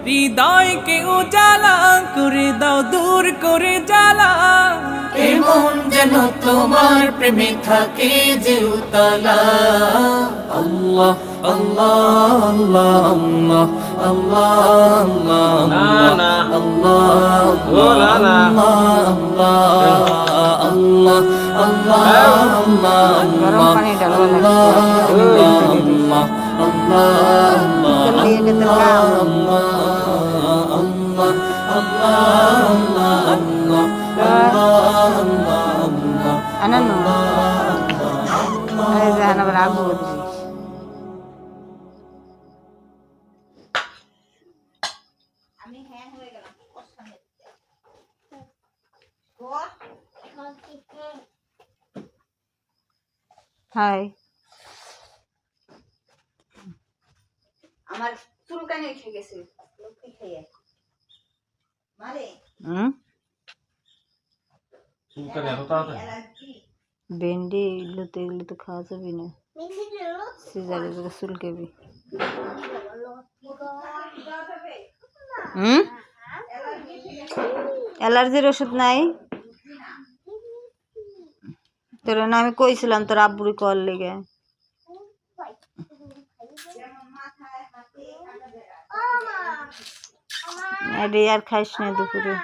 হৃদয়কে উজালা করে দাও, দূর করে জ্বালা। এমন যেন তোমার প্রেমে থাকে যে উতলা। আল্লাহ আল্লাহ আল্লাহ আল্লাহ আল্লাহ আল্লাহ হাই আমার চুলকানি উঠে গেছে লক্ষ্মী খেয়ে মারে চুলকানি এত তাড়াতাড়ি? ভেন্ডি এগুলো তো খাওয়া যাবে না, সিজারে করে চুলকাবি। অ্যালার্জির ওষুধ নাই তোর না? আমি কইছিলাম তোর আব্বুরি কল লেগে। আর খাইস না দুপুরে।